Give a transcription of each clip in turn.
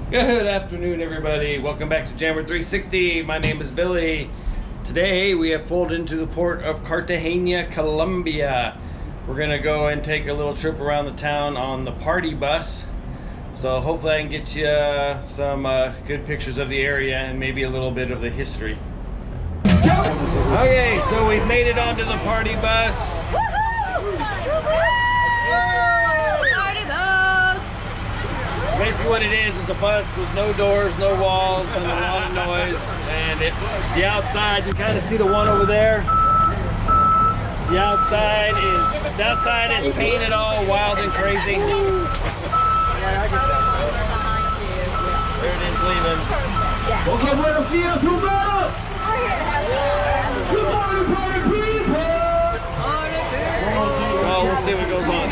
Good afternoon, everybody. Welcome back to Jammer 360. My name is Billy. Today we have pulled into the port of Cartagena, Colombia. We're gonna go and take a little trip around the town on the party bus. So hopefully I can get you some good pictures of the area and maybe a little bit of the history. Okay, so we've made it onto the party bus. Basically what it is a bus with no doors, no walls, and a lot of noise. And the outside, you kind of see the one over there. The outside is painted all wild and crazy. There it is leaving. Okay, buenos dias, humanos! Good morning, party people! So we'll see what goes on.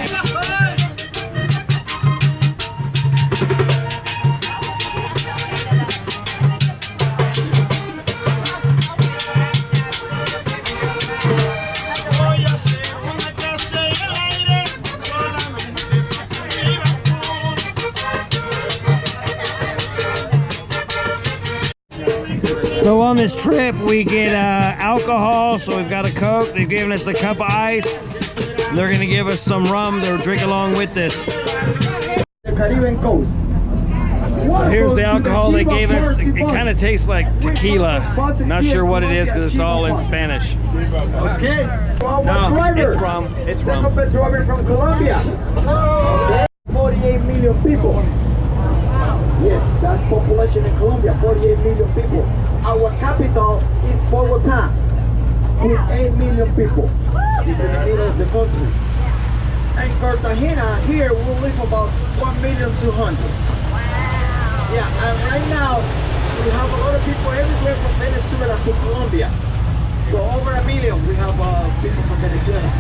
So on this trip we get alcohol, so we've got a Coke, they've given us a cup of ice, and they're gonna give us some rum to drink along with this. The Caribbean coast. So here's the alcohol they gave us. It kind of tastes like tequila. Not sure what it is because it's all in Spanish. Okay. No, it's rum. It's rum. Second driver from Colombia. Okay. 48 million people. Yes, that's population in Colombia, 48 million people. Our capital is Bogota, with 8 million people. It's in the middle of the country. And Cartagena, here will live about 1,200,000. Yeah, and right now, we have a lot of people everywhere from Venezuela to Colombia. So over 1 million, we have people from Venezuela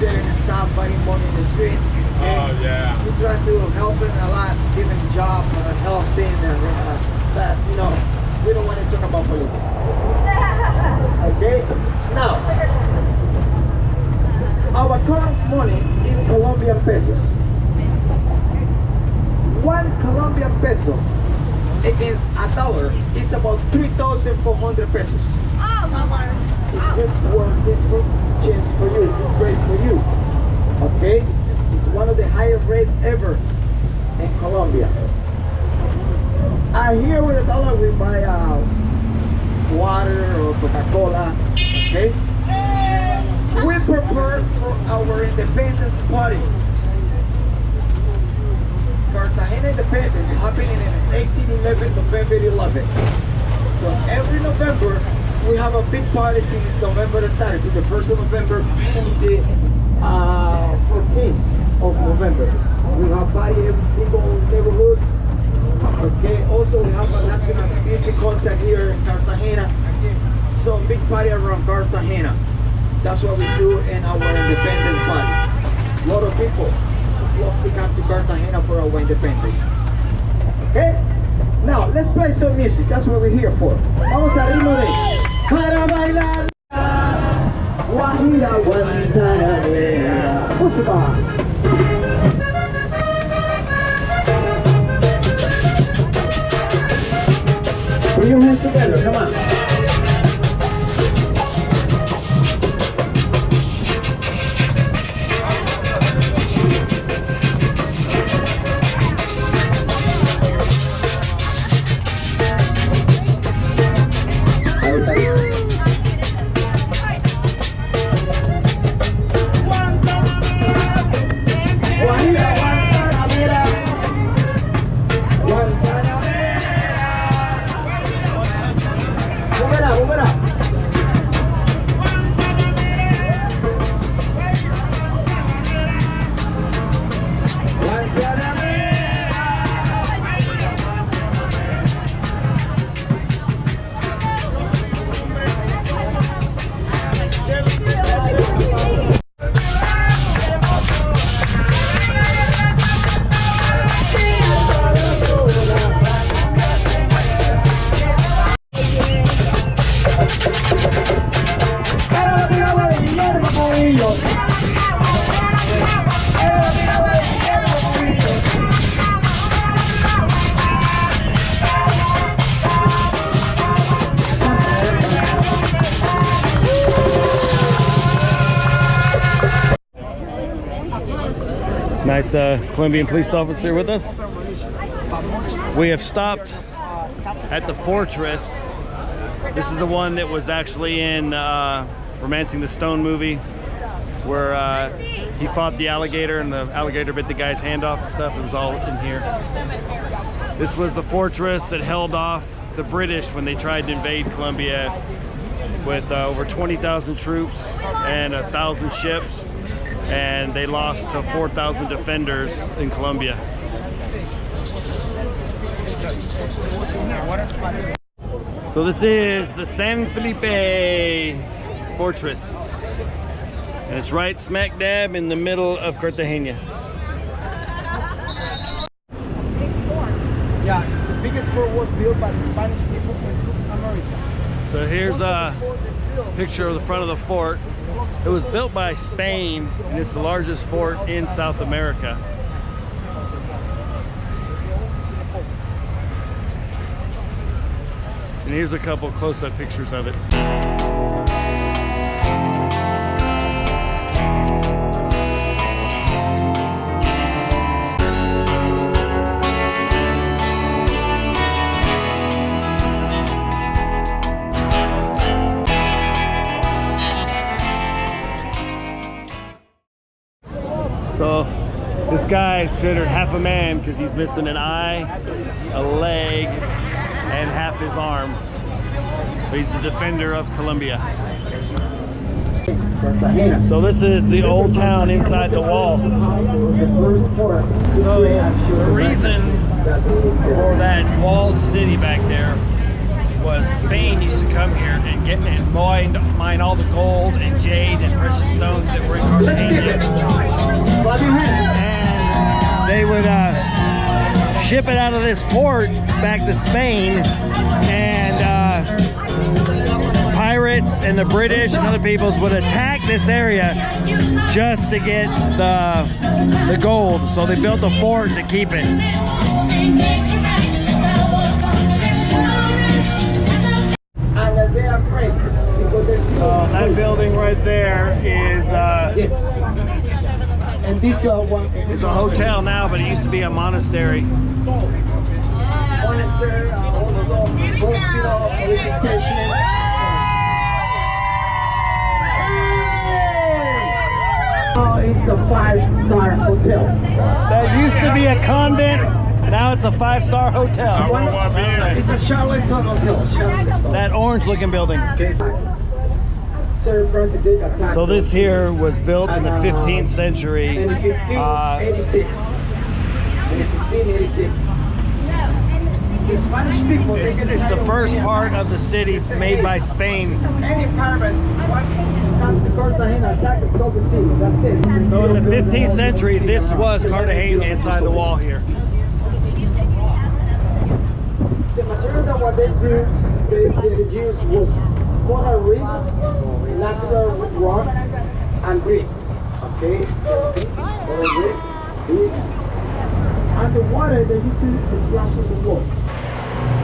selling stuff, buying money in the street. And we try to help them a lot, give them job, help them, that, you know, we don't want to talk about politics. Okay? Now, our current money is Colombian pesos. 1 Colombian peso against $1 is about 3,400 pesos. Oh, Mama. It's good change for you, it's good rate for you. Okay? It's one of the highest rates ever in Colombia. And here with $1 we buy water or Coca-Cola. Okay? We prepare for our independence party. Cartagena independence happening in 1811, November 11. So every November we have a big party since November started. It's the 1st of November to the 14th of November. We have party every single neighborhood. Okay, also we have a national beauty concert here in Cartagena. So big party around Cartagena. That's what we do in our independence party. A lot of people love to come to Cartagena for our independence. Okay? Now let's play some music. That's what we're here for. Vamos a ritmo de para bailar. Guajira, Guantanamera. Push it on. Put your hands together, come on. Nice Colombian police officer with us. We have stopped at the fortress. This is the one that was actually in Romancing the Stone movie, where he fought the alligator and the alligator bit the guy's hand off and stuff. It was all in here. This was the fortress that held off the British when they tried to invade Colombia with over 20,000 troops and 1,000 ships, and they lost to 4,000 defenders in Colombia. So this is the San Felipe Fortress, and it's right smack dab in the middle of Cartagena. Yeah, it's the biggest fort was built by the Spanish people in America. So here's a picture of the front of the fort. It was built by Spain, and it's the largest fort in South America. And here's a couple close-up pictures of it. So this guy is considered half a man because he's missing an eye, a leg, and half his arm. But he's the defender of Colombia. So this is the old town inside the wall. So the reason for that walled city back there was Spain used to come here and get and mine all the gold and jade and precious stones that were in Cartagena. And they would ship it out of this port back to Spain, and pirates and the British and other peoples would attack this area just to get the gold. So they built a fort to keep it. That building right there is yes. And this one is a hotel now, but it used to be a monastery. Monastery, also hospital, police station. Oh, it's a 5-star hotel. That used to be a convent. Now it's a 5-star hotel. It's a Charlatan hotel. Charlatan. That orange-looking building. So this here was built in the 15th century. In 1586. In 1586. The Spanish people. It's the first part of the city made by Spain. Any pirates once come to Cartagena, attack and stole the city. That's it. So in the 15th century, this was Cartagena inside the wall here. The material that what they used was coral reef, natural rock, and bricks. Okay, see, coral reef, and the water they used to splash in the wall.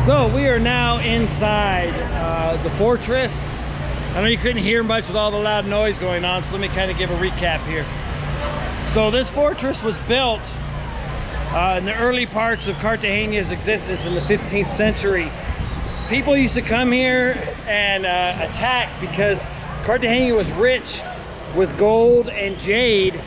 So we are now inside the fortress. I know you couldn't hear much with all the loud noise going on, so let me kind of give a recap here. So this fortress was built in the early parts of Cartagena's existence in the 15th century. People used to come here and attack because Cartagena was rich with gold and jade.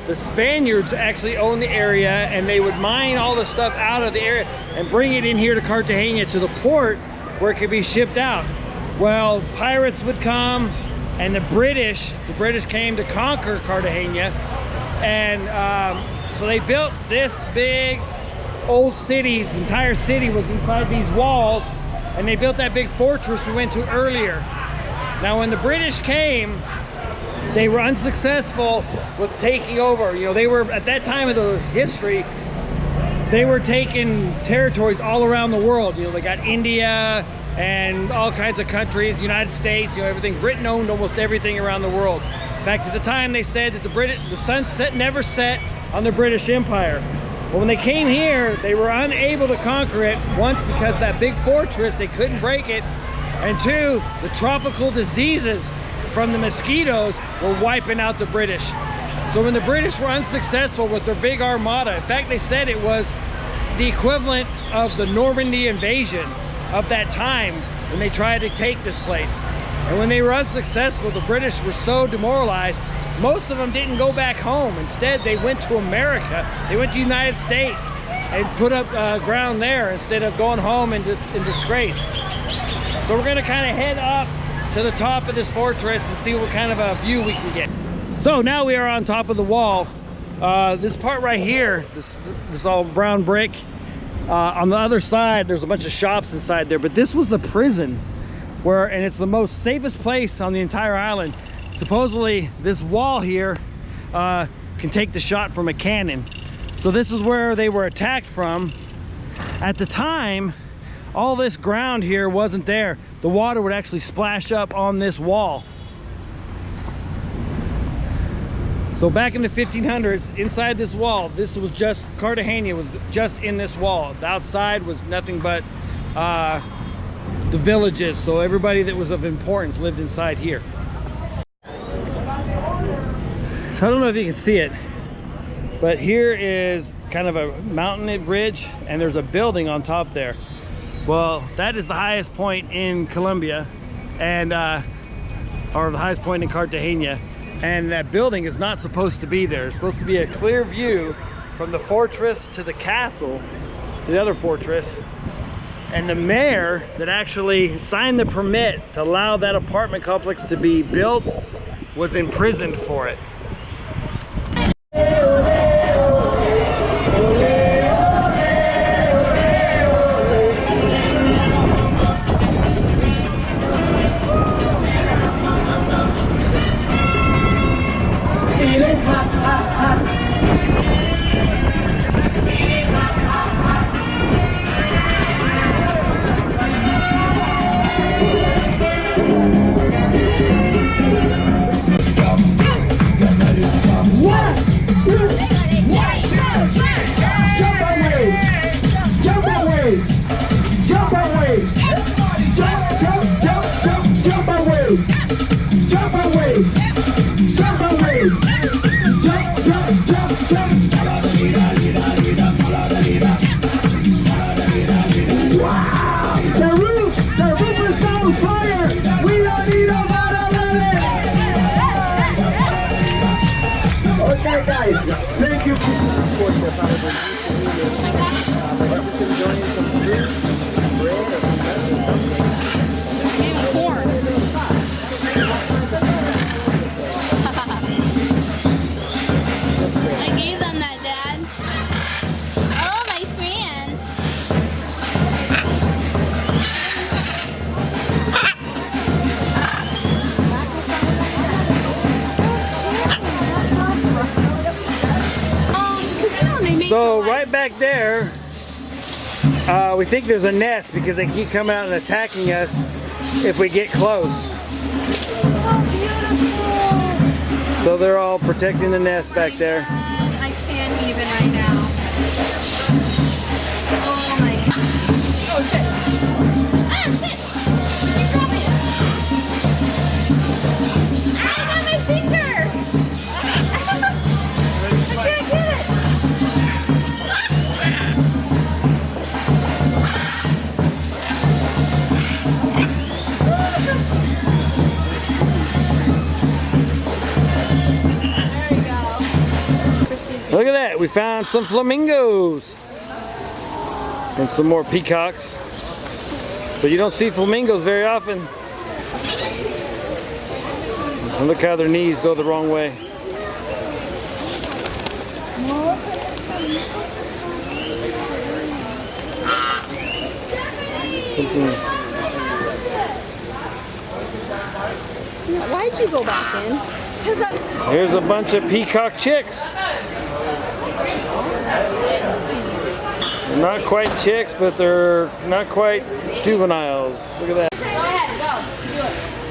The Spaniards actually owned the area, and they would mine all the stuff out of the area and bring it in here to Cartagena, to the port where it could be shipped out. Well, pirates would come, and the British came to conquer Cartagena, and so they built this big old city. The entire city was inside these walls, and they built that big fortress we went to earlier. Now when the British came, they were unsuccessful with taking over. You know, they were, at that time of the history, they were taking territories all around the world. You know, they got India and all kinds of countries, United States, you know, everything. Britain owned almost everything around the world. In fact, at the time they said that the sun never set on the British Empire. But when they came here, they were unable to conquer it, once because that big fortress, they couldn't break it, and two, the tropical diseases from the mosquitoes were wiping out the British. So when the British were unsuccessful with their big armada, in fact, they said it was the equivalent of the Normandy invasion of that time when they tried to take this place. And when they were unsuccessful, the British were so demoralized, most of them didn't go back home. Instead, they went to America. They went to the United States and put up ground there instead of going home in disgrace. So we're gonna kind of head up to the top of this fortress and see what kind of a view we can get. So now we are on top of the wall. This part right here, this all brown brick. On the other side, there's a bunch of shops inside there, but this was the prison and it's the most safest place on the entire island. Supposedly, this wall here can take the shot from a cannon. So this is where they were attacked from. At the time, all this ground here wasn't there. The water would actually splash up on this wall. So back in the 1500s, inside this wall, this was just, Cartagena was just in this wall. The outside was nothing but the villages. So everybody that was of importance lived inside here. So I don't know if you can see it, but here is kind of a mountain ridge and there's a building on top there. Well, that is the highest point in Colombia and or the highest point in Cartagena. And that building is not supposed to be there. It's supposed to be a clear view from the fortress to the castle, to the other fortress. And the mayor that actually signed the permit to allow that apartment complex to be built was imprisoned for it. Thank you. Corn. I gave them that, Dad. Oh, my friends. So right back there, we think there's a nest because they keep coming out and attacking us if we get close. So they're all protecting the nest back there. I can't even right now. Oh my God. Oh shit. Ah, shit. They dropped it. I got my finger. I can't get it. Look at that, we found some flamingos and some more peacocks, but you don't see flamingos very often. And look how their knees go the wrong way. Why'd you go back in? Here's a bunch of peacock chicks. They're not quite chicks, but they're not quite juveniles. Look at that. Go ahead, go. Do it.